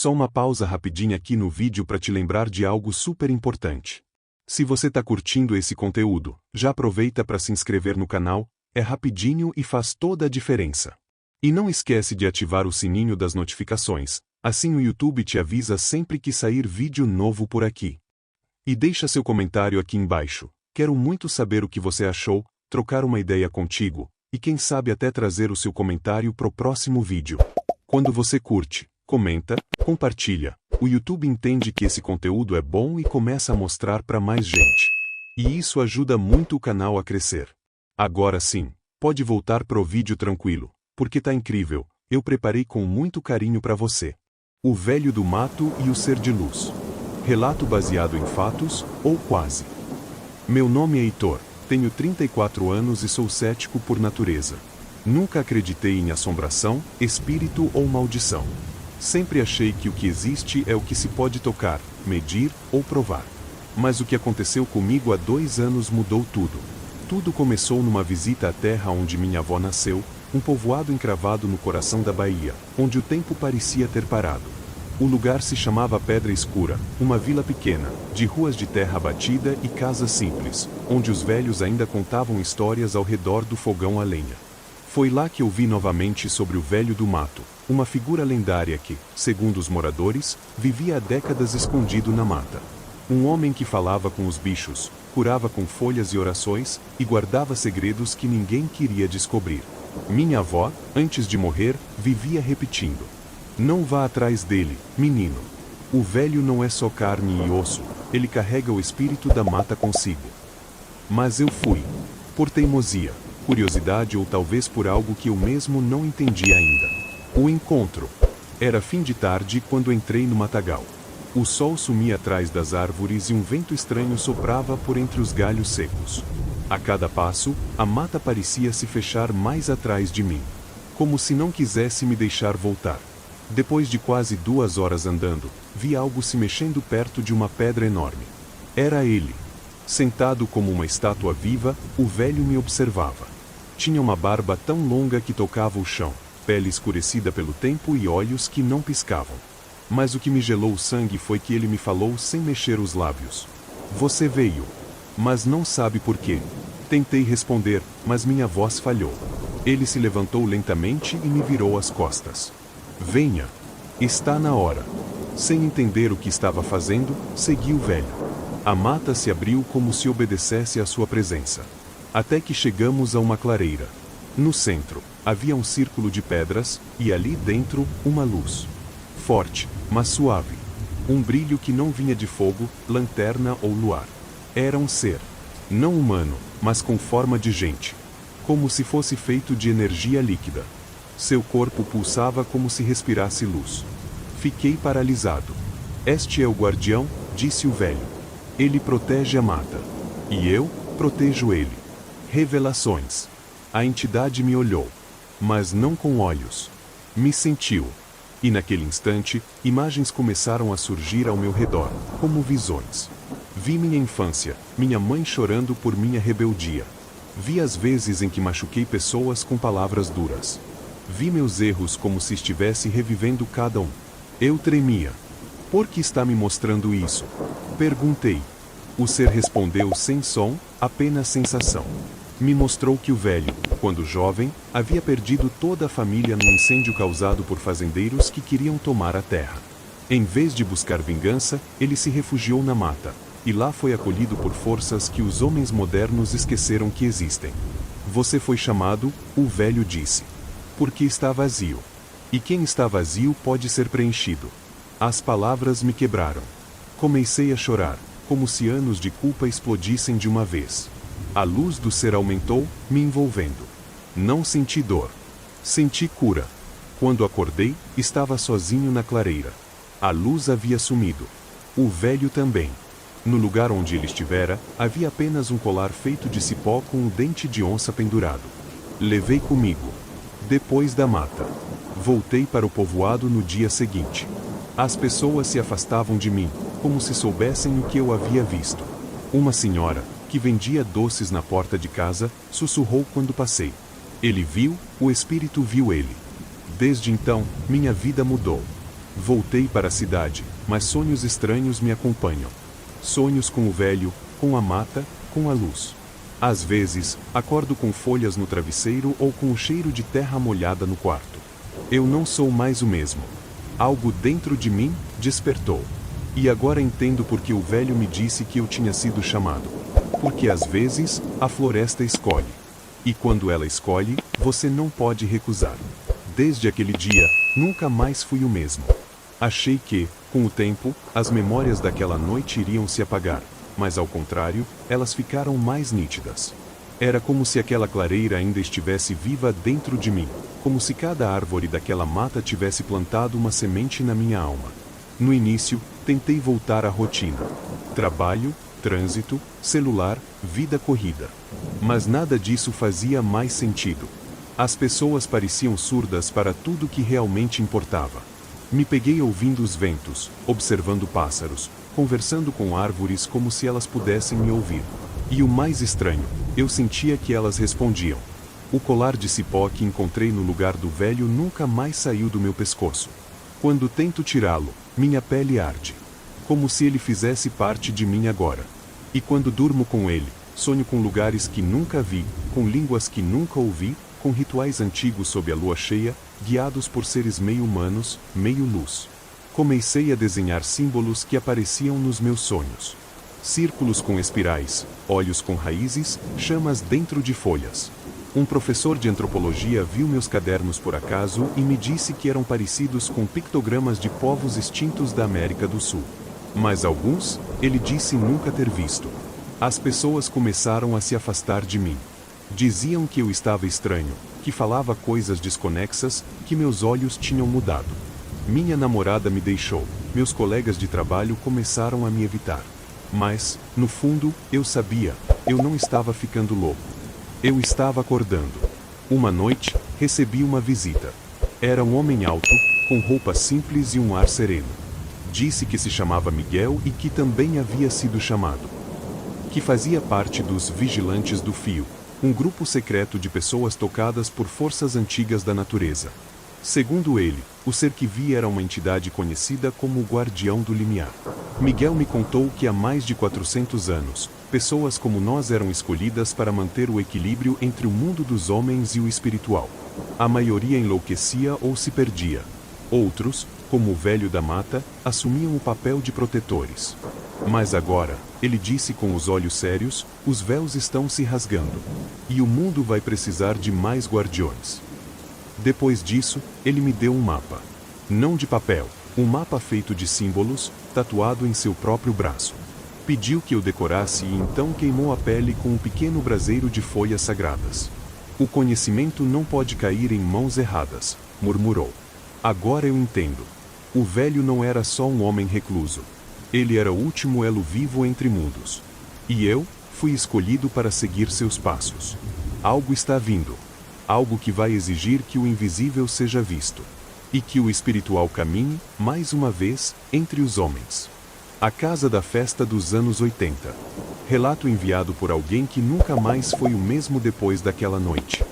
Só uma pausa rapidinha aqui no vídeo para te lembrar de algo super importante. Se você tá curtindo esse conteúdo, já aproveita para se inscrever no canal, é rapidinho e faz toda a diferença. E não esquece de ativar o sininho das notificações, assim o YouTube te avisa sempre que sair vídeo novo por aqui. E deixa seu comentário aqui embaixo, quero muito saber o que você achou, trocar uma ideia contigo, e quem sabe até trazer o seu comentário pro próximo vídeo. Quando você curte, comenta, compartilha, o YouTube entende que esse conteúdo é bom e começa a mostrar para mais gente. E isso ajuda muito o canal a crescer. Agora sim, pode voltar pro vídeo tranquilo, porque tá incrível, eu preparei com muito carinho para você. O Velho do Mato e o Ser de Luz. Relato baseado em fatos, ou quase. Meu nome é Heitor, tenho 34 anos e sou cético por natureza. Nunca acreditei em assombração, espírito ou maldição. Sempre achei que o que existe é o que se pode tocar, medir ou provar. Mas o que aconteceu comigo há 2 anos mudou tudo. Tudo começou numa visita à terra onde minha avó nasceu, um povoado encravado no coração da Bahia, onde o tempo parecia ter parado. O lugar se chamava Pedra Escura, uma vila pequena, de ruas de terra batida e casas simples, onde os velhos ainda contavam histórias ao redor do fogão a lenha. Foi lá que eu vi novamente sobre o Velho do Mato, uma figura lendária que, segundo os moradores, vivia há décadas escondido na mata. Um homem que falava com os bichos, curava com folhas e orações, e guardava segredos que ninguém queria descobrir. Minha avó, antes de morrer, vivia repetindo: "Não vá atrás dele, menino. O velho não é só carne e osso, ele carrega o espírito da mata consigo." Mas eu fui. Por teimosia, curiosidade ou talvez por algo que eu mesmo não entendi ainda. O encontro. Era fim de tarde quando entrei no matagal. O sol sumia atrás das árvores e um vento estranho soprava por entre os galhos secos. A cada passo, a mata parecia se fechar mais atrás de mim, como se não quisesse me deixar voltar. Depois de quase 2 horas andando, vi algo se mexendo perto de uma pedra enorme. Era ele. Sentado como uma estátua viva, o velho me observava. Tinha uma barba tão longa que tocava o chão, pele escurecida pelo tempo e olhos que não piscavam. Mas o que me gelou o sangue foi que ele me falou sem mexer os lábios: "Você veio. Mas não sabe por quê." Tentei responder, mas minha voz falhou. Ele se levantou lentamente e me virou as costas. "Venha. Está na hora." Sem entender o que estava fazendo, segui o velho. A mata se abriu como se obedecesse à sua presença. Até que chegamos a uma clareira. No centro, havia um círculo de pedras, e ali dentro, uma luz. Forte, mas suave. Um brilho que não vinha de fogo, lanterna ou luar. Era um ser. Não humano, mas com forma de gente. Como se fosse feito de energia líquida. Seu corpo pulsava como se respirasse luz. Fiquei paralisado. "Este é o guardião", disse o velho. "Ele protege a mata. E eu protejo ele." Revelações. A entidade me olhou. Mas não com olhos. Me sentiu. E naquele instante, imagens começaram a surgir ao meu redor, como visões. Vi minha infância, minha mãe chorando por minha rebeldia. Vi as vezes em que machuquei pessoas com palavras duras. Vi meus erros como se estivesse revivendo cada um. Eu tremia. "Por que está me mostrando isso?" perguntei. O ser respondeu sem som, apenas sensação. Me mostrou que o velho, quando jovem, havia perdido toda a família num incêndio causado por fazendeiros que queriam tomar a terra. Em vez de buscar vingança, ele se refugiou na mata, e lá foi acolhido por forças que os homens modernos esqueceram que existem. "Você foi chamado", o velho disse, "porque está vazio. E quem está vazio pode ser preenchido." As palavras me quebraram. Comecei a chorar, como se anos de culpa explodissem de uma vez. A luz do ser aumentou, me envolvendo. Não senti dor. Senti cura. Quando acordei, estava sozinho na clareira. A luz havia sumido. O velho também. No lugar onde ele estivera, havia apenas um colar feito de cipó com o dente de onça pendurado. Levei comigo. Depois da mata. Voltei para o povoado no dia seguinte. As pessoas se afastavam de mim, como se soubessem o que eu havia visto. Uma senhora, que vendia doces na porta de casa, sussurrou quando passei. Ele viu, o espírito viu ele. Desde então, minha vida mudou. Voltei para a cidade, mas sonhos estranhos me acompanham. Sonhos com o velho, com a mata, com a luz. Às vezes, acordo com folhas no travesseiro ou com o cheiro de terra molhada no quarto. Eu não sou mais o mesmo. Algo dentro de mim despertou. E agora entendo por que o velho me disse que eu tinha sido chamado. Porque às vezes, a floresta escolhe. E quando ela escolhe, você não pode recusar. Desde aquele dia, nunca mais fui o mesmo. Achei que, com o tempo, as memórias daquela noite iriam se apagar, mas ao contrário, elas ficaram mais nítidas. Era como se aquela clareira ainda estivesse viva dentro de mim, como se cada árvore daquela mata tivesse plantado uma semente na minha alma. No início, tentei voltar à rotina. Trabalho, trânsito, celular, vida corrida. Mas nada disso fazia mais sentido. As pessoas pareciam surdas para tudo que realmente importava. Me peguei ouvindo os ventos, observando pássaros, conversando com árvores como se elas pudessem me ouvir. E o mais estranho, eu sentia que elas respondiam. O colar de cipó que encontrei no lugar do velho nunca mais saiu do meu pescoço. Quando tento tirá-lo, minha pele arde. Como se ele fizesse parte de mim agora. E quando durmo com ele, sonho com lugares que nunca vi, com línguas que nunca ouvi, com rituais antigos sob a lua cheia, guiados por seres meio humanos, meio luz. Comecei a desenhar símbolos que apareciam nos meus sonhos. Círculos com espirais, olhos com raízes, chamas dentro de folhas. Um professor de antropologia viu meus cadernos por acaso e me disse que eram parecidos com pictogramas de povos extintos da América do Sul. Mas alguns, ele disse nunca ter visto. As pessoas começaram a se afastar de mim. Diziam que eu estava estranho, que falava coisas desconexas, que meus olhos tinham mudado. Minha namorada me deixou, meus colegas de trabalho começaram a me evitar. Mas, no fundo, eu sabia, eu não estava ficando louco. Eu estava acordando. Uma noite, recebi uma visita. Era um homem alto, com roupa simples e um ar sereno. Disse que se chamava Miguel e que também havia sido chamado. Que fazia parte dos Vigilantes do Fio, um grupo secreto de pessoas tocadas por forças antigas da natureza. Segundo ele, o ser que via era uma entidade conhecida como o Guardião do Limiar. Miguel me contou que há mais de 400 anos, pessoas como nós eram escolhidas para manter o equilíbrio entre o mundo dos homens e o espiritual. A maioria enlouquecia ou se perdia. Outros, como o velho da mata, assumiam o papel de protetores. Mas agora, ele disse com os olhos sérios, os véus estão se rasgando. E o mundo vai precisar de mais guardiões. Depois disso, ele me deu um mapa. Não de papel, um mapa feito de símbolos, tatuado em seu próprio braço. Pediu que eu decorasse e então queimou a pele com um pequeno braseiro de folhas sagradas. O conhecimento não pode cair em mãos erradas, murmurou. Agora eu entendo. O velho não era só um homem recluso. Ele era o último elo vivo entre mundos. E eu, fui escolhido para seguir seus passos. Algo está vindo. Algo que vai exigir que o invisível seja visto. E que o espiritual caminhe, mais uma vez, entre os homens. A casa da festa dos anos 80. Relato enviado por alguém que nunca mais foi o mesmo depois daquela noite.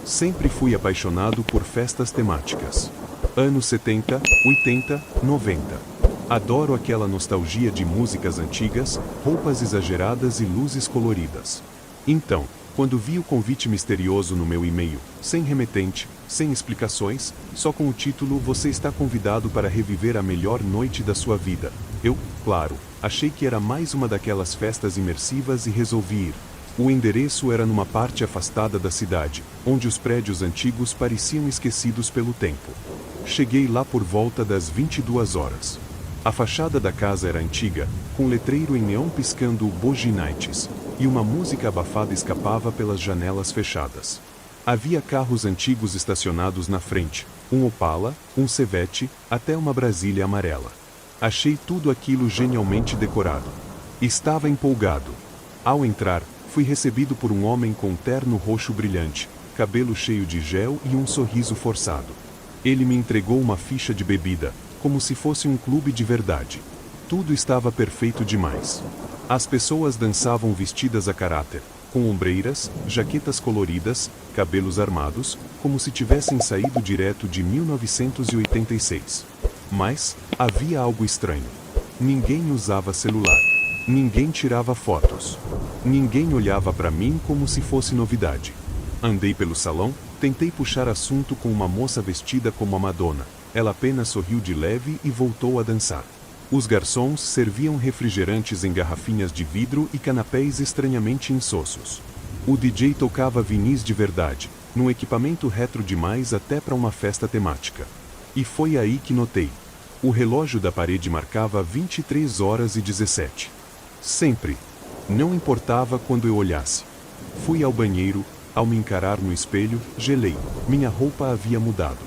Sempre fui apaixonado por festas temáticas. Anos 70, 80, 90. Adoro aquela nostalgia de músicas antigas, roupas exageradas e luzes coloridas. Então, quando vi o convite misterioso no meu e-mail, sem remetente, sem explicações, só com o título "Você está convidado para reviver a melhor noite da sua vida", eu, claro, achei que era mais uma daquelas festas imersivas e resolvi ir. O endereço era numa parte afastada da cidade, onde os prédios antigos pareciam esquecidos pelo tempo. Cheguei lá por volta das 22 horas. A fachada da casa era antiga, com letreiro em neon piscando Boogie Nights, e uma música abafada escapava pelas janelas fechadas. Havia carros antigos estacionados na frente, um Opala, um Chevette, até uma Brasília amarela. Achei tudo aquilo genialmente decorado. Estava empolgado. Ao entrar, fui recebido por um homem com um terno roxo brilhante, cabelo cheio de gel e um sorriso forçado. Ele me entregou uma ficha de bebida, como se fosse um clube de verdade. Tudo estava perfeito demais. As pessoas dançavam vestidas a caráter, com ombreiras, jaquetas coloridas, cabelos armados, como se tivessem saído direto de 1986. Mas havia algo estranho. Ninguém usava celular. Ninguém tirava fotos. Ninguém olhava para mim como se fosse novidade. Andei pelo salão, tentei puxar assunto com uma moça vestida como a Madonna. Ela apenas sorriu de leve e voltou a dançar. Os garçons serviam refrigerantes em garrafinhas de vidro e canapés estranhamente insossos. O DJ tocava vinis de verdade, num equipamento retro demais até para uma festa temática. E foi aí que notei. O relógio da parede marcava 23h17. Sempre. Não importava quando eu olhasse. Fui ao banheiro, ao me encarar no espelho, gelei. Minha roupa havia mudado.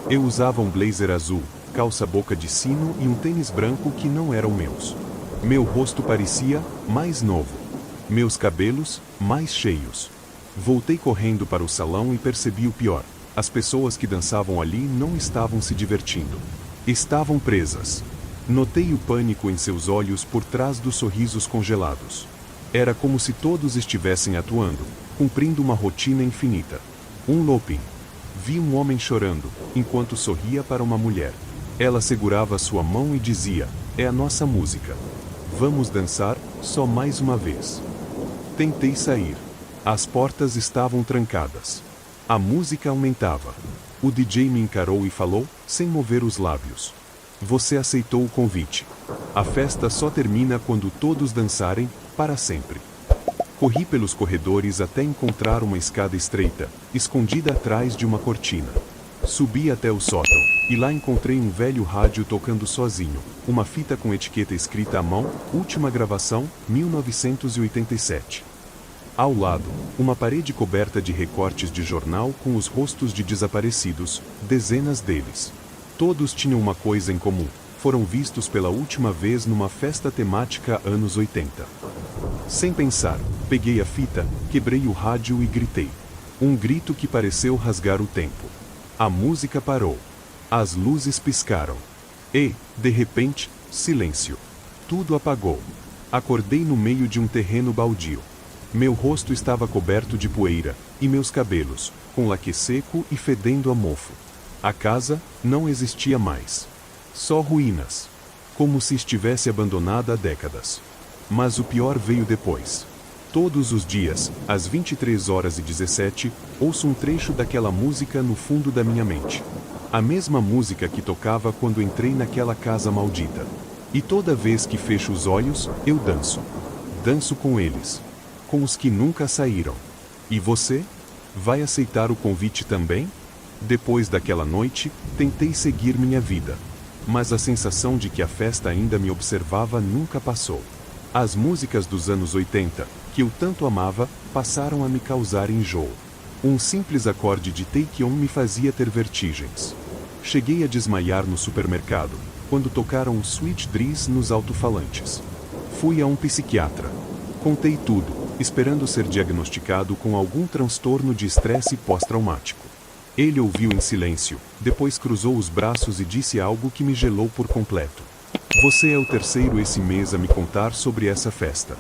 Eu usava um blazer azul, calça boca de sino e um tênis branco que não eram meus. Meu rosto parecia mais novo. Meus cabelos, mais cheios. Voltei correndo para o salão e percebi o pior. As pessoas que dançavam ali não estavam se divertindo. Estavam presas. Notei o pânico em seus olhos por trás dos sorrisos congelados. Era como se todos estivessem atuando, cumprindo uma rotina infinita. Um looping. Vi um homem chorando, enquanto sorria para uma mulher. Ela segurava sua mão e dizia, é a nossa música. Vamos dançar, só mais uma vez. Tentei sair. As portas estavam trancadas. A música aumentava. O DJ me encarou e falou, sem mover os lábios. Você aceitou o convite. A festa só termina quando todos dançarem, para sempre. Corri pelos corredores até encontrar uma escada estreita, escondida atrás de uma cortina. Subi até o sótão, e lá encontrei um velho rádio tocando sozinho, uma fita com etiqueta escrita à mão, última gravação, 1987. Ao lado, uma parede coberta de recortes de jornal com os rostos de desaparecidos, dezenas deles. Todos tinham uma coisa em comum, foram vistos pela última vez numa festa temática anos 80. Sem pensar, peguei a fita, quebrei o rádio e gritei. Um grito que pareceu rasgar o tempo. A música parou. As luzes piscaram. E, de repente, silêncio. Tudo apagou. Acordei no meio de um terreno baldio. Meu rosto estava coberto de poeira, e meus cabelos, com laque seco e fedendo a mofo. A casa não existia mais. Só ruínas. Como se estivesse abandonada há décadas. Mas o pior veio depois. Todos os dias, às 23h17, ouço um trecho daquela música no fundo da minha mente. A mesma música que tocava quando entrei naquela casa maldita. E toda vez que fecho os olhos, eu danço. Danço com eles. Com os que nunca saíram. E você? Vai aceitar o convite também? Depois daquela noite, tentei seguir minha vida. Mas a sensação de que a festa ainda me observava nunca passou. As músicas dos anos 80, que eu tanto amava, passaram a me causar enjoo. Um simples acorde de Take On me fazia ter vertigens. Cheguei a desmaiar no supermercado, quando tocaram o Sweet Dreams nos alto-falantes. Fui a um psiquiatra. Contei tudo, esperando ser diagnosticado com algum transtorno de estresse pós-traumático. Ele ouviu em silêncio, depois cruzou os braços e disse algo que me gelou por completo. Você é o terceiro esse mês a me contar sobre essa festa.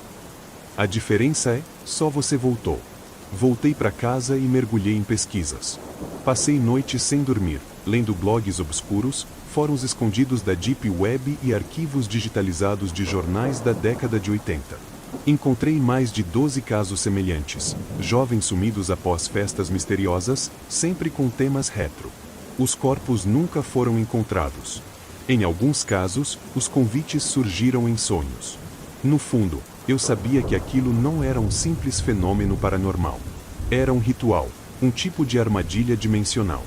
A diferença é, só você voltou. Voltei para casa e mergulhei em pesquisas. Passei noites sem dormir, lendo blogs obscuros, fóruns escondidos da Deep Web e arquivos digitalizados de jornais da década de 80. Encontrei mais de 12 casos semelhantes, jovens sumidos após festas misteriosas, sempre com temas retro. Os corpos nunca foram encontrados. Em alguns casos, os convites surgiram em sonhos. No fundo, eu sabia que aquilo não era um simples fenômeno paranormal. Era um ritual, um tipo de armadilha dimensional.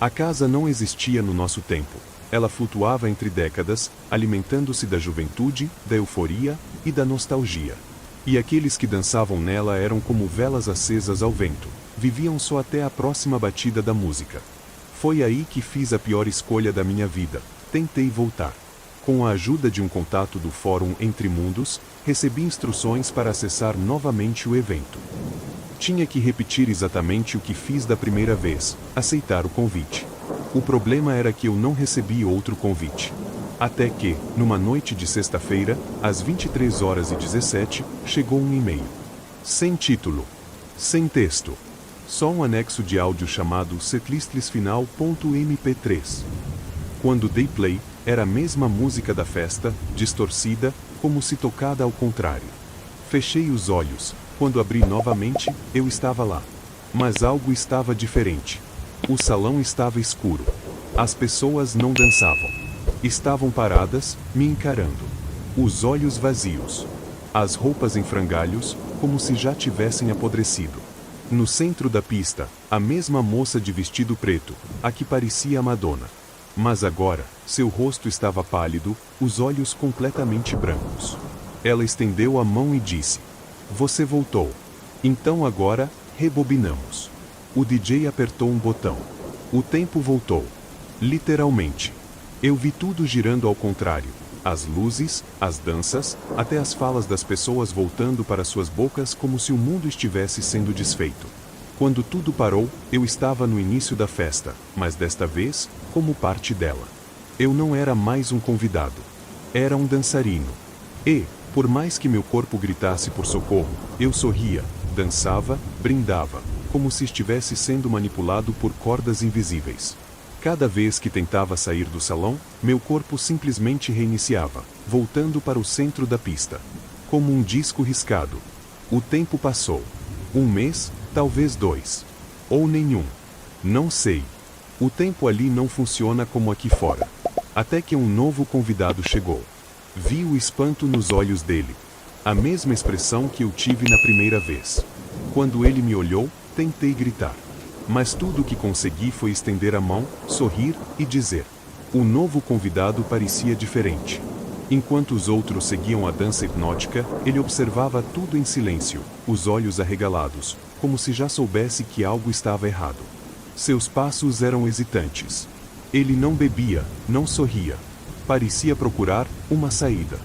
A casa não existia no nosso tempo. Ela flutuava entre décadas, alimentando-se da juventude, da euforia e da nostalgia. E aqueles que dançavam nela eram como velas acesas ao vento, viviam só até a próxima batida da música. Foi aí que fiz a pior escolha da minha vida, tentei voltar. Com a ajuda de um contato do Fórum Entre Mundos, recebi instruções para acessar novamente o evento. Tinha que repetir exatamente o que fiz da primeira vez, aceitar o convite. O problema era que eu não recebi outro convite. Até que, numa noite de sexta-feira, às 23h17, chegou um e-mail. Sem título. Sem texto. Só um anexo de áudio chamado setlistlisfinal.mp3. Quando dei play, Era a mesma música da festa, distorcida, como se tocada ao contrário. Fechei os olhos. Quando abri novamente, eu estava lá. Mas algo estava diferente. O salão estava escuro. As pessoas não dançavam. Estavam paradas, me encarando. Os olhos vazios. As roupas em frangalhos, como se já tivessem apodrecido. No centro da pista, a mesma moça de vestido preto, a que parecia a Madonna. Mas agora, seu rosto estava pálido, os olhos completamente brancos. Ela estendeu a mão e disse: "Você voltou. Então agora, rebobinamos." O DJ apertou um botão. O tempo voltou. Literalmente. Eu vi tudo girando ao contrário. As luzes, as danças, até as falas das pessoas voltando para suas bocas como se o mundo estivesse sendo desfeito. Quando tudo parou, eu estava no início da festa, mas desta vez, como parte dela. Eu não era mais um convidado. Era um dançarino. E, por mais que meu corpo gritasse por socorro, eu sorria, dançava, brindava, como se estivesse sendo manipulado por cordas invisíveis. Cada vez que tentava sair do salão, meu corpo simplesmente reiniciava, voltando para o centro da pista. Como um disco riscado. O tempo passou. 1 mês, talvez 2. Ou nenhum. Não sei. O tempo ali não funciona como aqui fora. Até que um novo convidado chegou. Vi o espanto nos olhos dele. A mesma expressão que eu tive na primeira vez. Quando ele me olhou, tentei gritar. Mas tudo o que consegui foi estender a mão, sorrir e dizer. O novo convidado parecia diferente. Enquanto os outros seguiam a dança hipnótica, ele observava tudo em silêncio, os olhos arregalados, como se já soubesse que algo estava errado. Seus passos eram hesitantes. Ele não bebia, não sorria. Parecia procurar uma saída.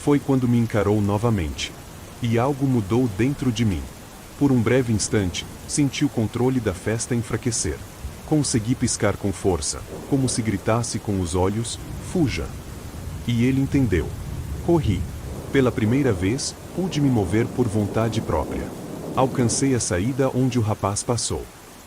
Foi quando me encarou novamente. E algo mudou dentro de mim. Por um breve instante, senti o controle da festa enfraquecer. Consegui piscar com força, como se gritasse com os olhos: "Fuja!" E ele entendeu. Corri. Pela primeira vez, pude me mover por vontade própria. Alcancei a saída onde o rapaz passou.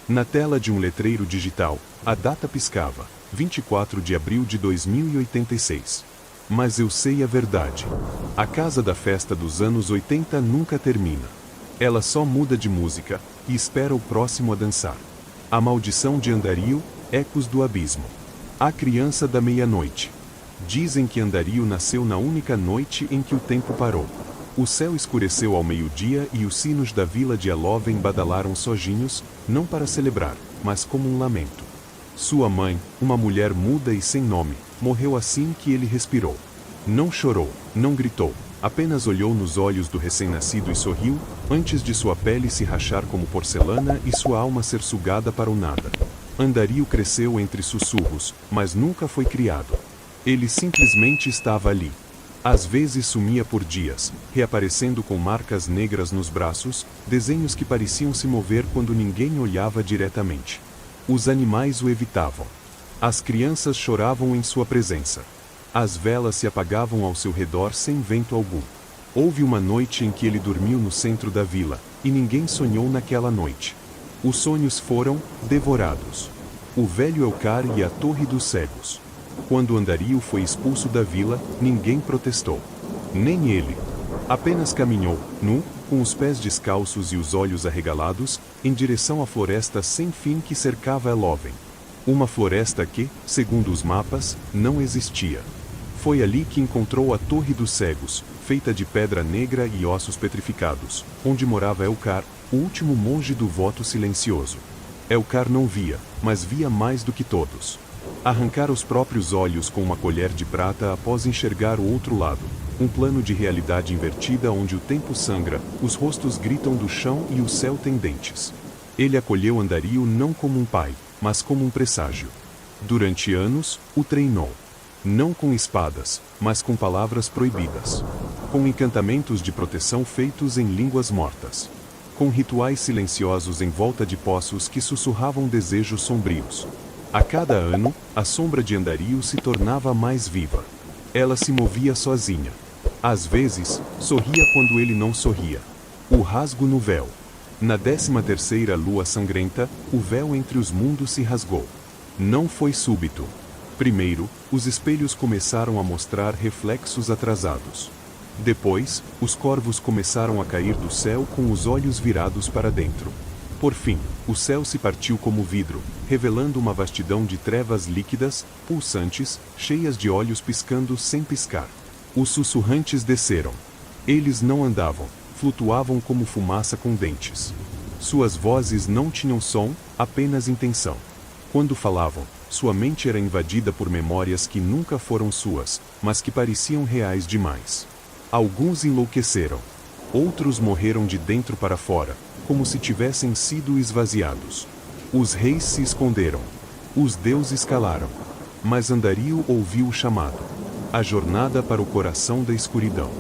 Na tela de um letreiro digital, a data piscava: 24 de abril de 2086. Mas eu sei a verdade. A casa da festa dos anos 80 nunca termina. Ela só muda de música, e espera o próximo a dançar. A maldição de Andario, ecos do abismo. A criança da meia-noite. Dizem que Andario nasceu na única noite em que o tempo parou. O céu escureceu ao meio-dia e os sinos da vila de Aloven badalaram sozinhos, não para celebrar, mas como um lamento. Sua mãe, uma mulher muda e sem nome, morreu assim que ele respirou. Não chorou, não gritou, apenas olhou nos olhos do recém-nascido e sorriu, antes de sua pele se rachar como porcelana e sua alma ser sugada para o nada. Andario cresceu entre sussurros, mas nunca foi criado. Ele simplesmente estava ali. Às vezes sumia por dias, reaparecendo com marcas negras nos braços, desenhos que pareciam se mover quando ninguém olhava diretamente. Os animais o evitavam. As crianças choravam em sua presença. As velas se apagavam ao seu redor sem vento algum. Houve uma noite em que ele dormiu no centro da vila, e ninguém sonhou naquela noite. Os sonhos foram devorados. O velho Elcar e a Torre dos Cegos. Quando Andario foi expulso da vila, ninguém protestou. Nem ele. Apenas caminhou, nu, com os pés descalços e os olhos arregalados, em direção à floresta sem fim que cercava Aloven. Uma floresta que, segundo os mapas, não existia. Foi ali que encontrou a Torre dos Cegos, feita de pedra negra e ossos petrificados, onde morava Elcar, o último monge do voto silencioso. Elcar não via, mas via mais do que todos. Arrancar os próprios olhos com uma colher de prata após enxergar o outro lado. Um plano de realidade invertida onde o tempo sangra, os rostos gritam do chão e o céu tem dentes. Ele acolheu Andario não como um pai, mas como um presságio. Durante anos, o treinou. Não com espadas, mas com palavras proibidas. Com encantamentos de proteção feitos em línguas mortas. Com rituais silenciosos em volta de poços que sussurravam desejos sombrios. A cada ano, a sombra de Andario se tornava mais viva. Ela se movia sozinha. Às vezes, sorria quando ele não sorria. O rasgo no véu. Na 13ª lua sangrenta, o véu entre os mundos se rasgou. Não foi súbito. Primeiro, os espelhos começaram a mostrar reflexos atrasados. Depois, os corvos começaram a cair do céu com os olhos virados para dentro. Por fim, o céu se partiu como vidro, revelando uma vastidão de trevas líquidas, pulsantes, cheias de olhos piscando sem piscar. Os sussurrantes desceram. Eles não andavam, flutuavam como fumaça com dentes. Suas vozes não tinham som, apenas intenção. Quando falavam, sua mente era invadida por memórias que nunca foram suas, mas que pareciam reais demais. Alguns enlouqueceram. Outros morreram de dentro para fora, como se tivessem sido esvaziados. Os reis se esconderam. Os deuses calaram. Mas Andariel ouviu o chamado. A jornada para o coração da escuridão.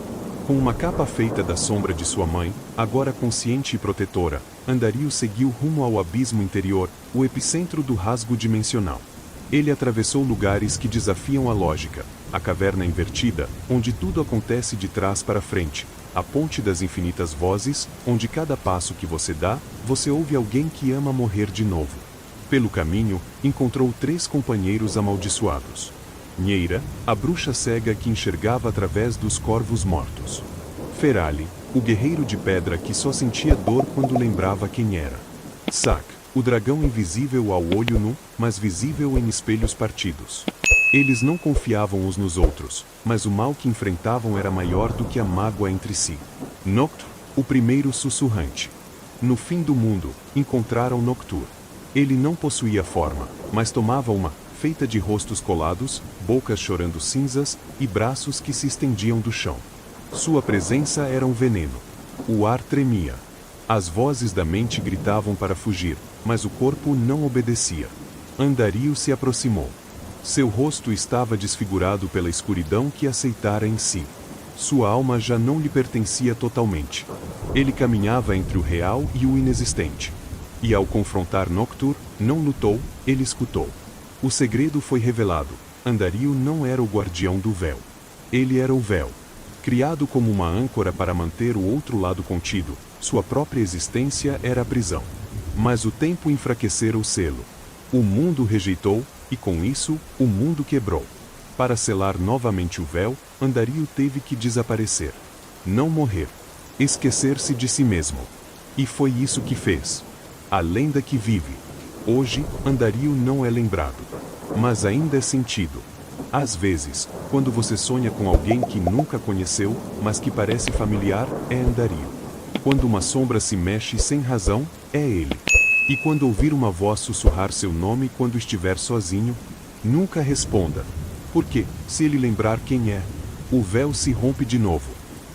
Com uma capa feita da sombra de sua mãe, agora consciente e protetora, Andariel seguiu rumo ao abismo interior, o epicentro do rasgo dimensional. Ele atravessou lugares que desafiam a lógica, a caverna invertida, onde tudo acontece de trás para frente, a ponte das infinitas vozes, onde cada passo que você dá, você ouve alguém que ama morrer de novo. Pelo caminho, encontrou 3 companheiros amaldiçoados. Nheira, a bruxa cega que enxergava através dos corvos mortos. Ferali, o guerreiro de pedra que só sentia dor quando lembrava quem era. Sak, o dragão invisível ao olho nu, mas visível em espelhos partidos. Eles não confiavam uns nos outros, mas o mal que enfrentavam era maior do que a mágoa entre si. Noctur, o primeiro sussurrante. No fim do mundo, encontraram Noctur. Ele não possuía forma, mas tomava uma, feita de rostos colados, bocas chorando cinzas e braços que se estendiam do chão. Sua presença era um veneno. O ar tremia. As vozes da mente gritavam para fugir, mas o corpo não obedecia. Andariel se aproximou. Seu rosto estava desfigurado pela escuridão que aceitara em si. Sua alma já não lhe pertencia totalmente. Ele caminhava entre o real e o inexistente. E ao confrontar Noctur, não lutou, ele escutou. O segredo foi revelado. Andariel não era o guardião do véu. Ele era o véu. Criado como uma âncora para manter o outro lado contido, sua própria existência era a prisão. Mas o tempo enfraquecera o selo. O mundo rejeitou, e com isso, o mundo quebrou. Para selar novamente o véu, Andariel teve que desaparecer. Não morrer. Esquecer-se de si mesmo. E foi isso que fez. A lenda que vive. Hoje, Andariel não é lembrado. Mas ainda é sentido. Às vezes, quando você sonha com alguém que nunca conheceu, mas que parece familiar, é Andariel. Quando uma sombra se mexe sem razão, é ele. E quando ouvir uma voz sussurrar seu nome quando estiver sozinho, nunca responda. Porque, se ele lembrar quem é, o véu se rompe de novo.